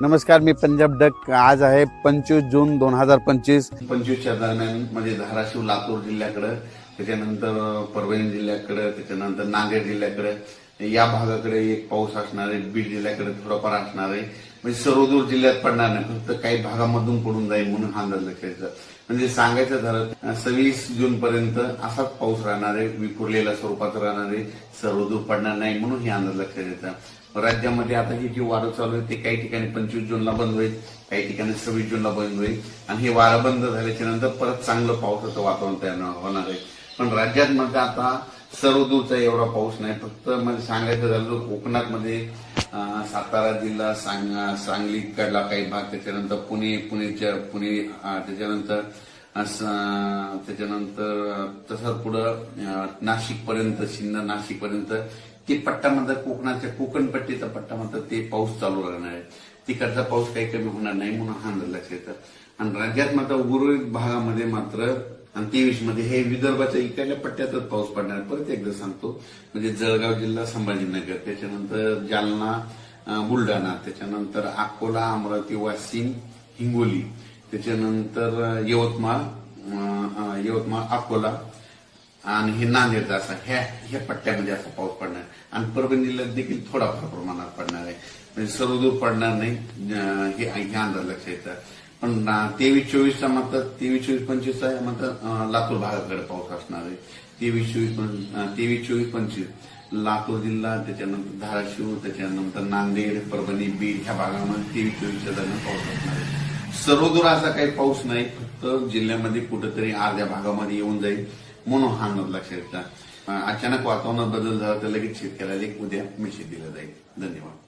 नमस्कार, मी पंजाब डक। आज आहे 25 जून 2025। 25च्या दरम्यान म्हणजे धाराशिव लातूर जिल्ह्याकडे, त्याच्यानंतर परभणी जिल्ह्याकडे, त्याच्यानंतर नांदेड जिल्ह्याकडे, या भागाकडे एक पाऊस असणार आहे। बीड जिल्ह्याकडे थोडाफार असणार आहे। म्हणजे सर्वदूर जिल्ह्यात पडणार नाही, फक्त काही भागामधून पडून जाईल म्हणून हा अंदाज लक्षात। म्हणजे सांगायचं झालं 26 जून पर्यंत असाच पाऊस राहणार आहे, विखुरलेल्या स्वरूपात राहणार आहे, सर्वदूर पडणार नाही म्हणून हे अंदाज लक्षात येतं। राज्यामध्ये आता ही जी वारं चालू आहे ते काही ठिकाणी 25 जूनला बंद होईल, काही ठिकाणी 26 जूनला बंद होईल आणि हे वारं बंद झाल्याच्या नंतर परत चांगलं पावसाचं वातावरण तयार होणार आहे। पण राज्यात मध्ये आता सर्वदूरचा एवढा पाऊस नाही, फक्त म्हणजे सांगायचं झालं तर कोकणात मध्ये सातारा जिल्हा, सांगलीकडला काही भाग, त्याच्यानंतर पुणे, त्याच्यानंतर तसंच पुढं नाशिक पर्यंत, सिन्नर नाशिक पर्यंत ते पट्ट्यामध्ये कोकणाच्या कोकणपट्टीचा पट्ट्यामध्ये ते पाऊस चालू राहणार आहे। तिकडचा पाऊस काही कमी होणार नाही म्हणून हा अंदाज लक्षात येतं। आणि राज्यात मात्र उर्वरित भागामध्ये मात्र आणि 23 मध्ये हे विदर्भाच्या इकडल्या पट्ट्यातच पाऊस पडणार। परत एकदा सांगतो, म्हणजे जळगाव जिल्हा, संभाजीनगर, त्याच्यानंतर जालना, बुलढाणा, त्याच्यानंतर अकोला, अमरावती, वाशिम, हिंगोली, त्याच्यानंतर यवतमाळ, अकोला आणि हे नांदेडचा असा ह्या पट्ट्यामध्ये असा पाऊस पडणार। आणि परभणी जिल्ह्यात देखील थोडाफार प्रमाणात पडणार आहे, म्हणजे सर्वदूर पडणार नाही, हे अंदाज लक्षात येतं। पण 23-24चा मात्र 23-24-25 आहे मात्र लातूर भागाकडे पाऊस असणार आहे। 23-24-25 लातूर जिल्हा, त्याच्यानंतर धाराशिव, त्याच्यानंतर नांदेड, परभणी, बीड ह्या भागामध्ये 23-24च्या दरम्यान पाऊस असणार आहे। सर्वदूर असा काही पाऊस नाही, फक्त जिल्ह्यामध्ये कुठेतरी अर्ध्या भागामध्ये येऊन जाईल म्हणून हा अंदाज लक्षात येतात। अचानक वातावरणात बदल झाला तर लगेच शेतकऱ्याला एक उद्या मेसेज दिला जाईल। धन्यवाद।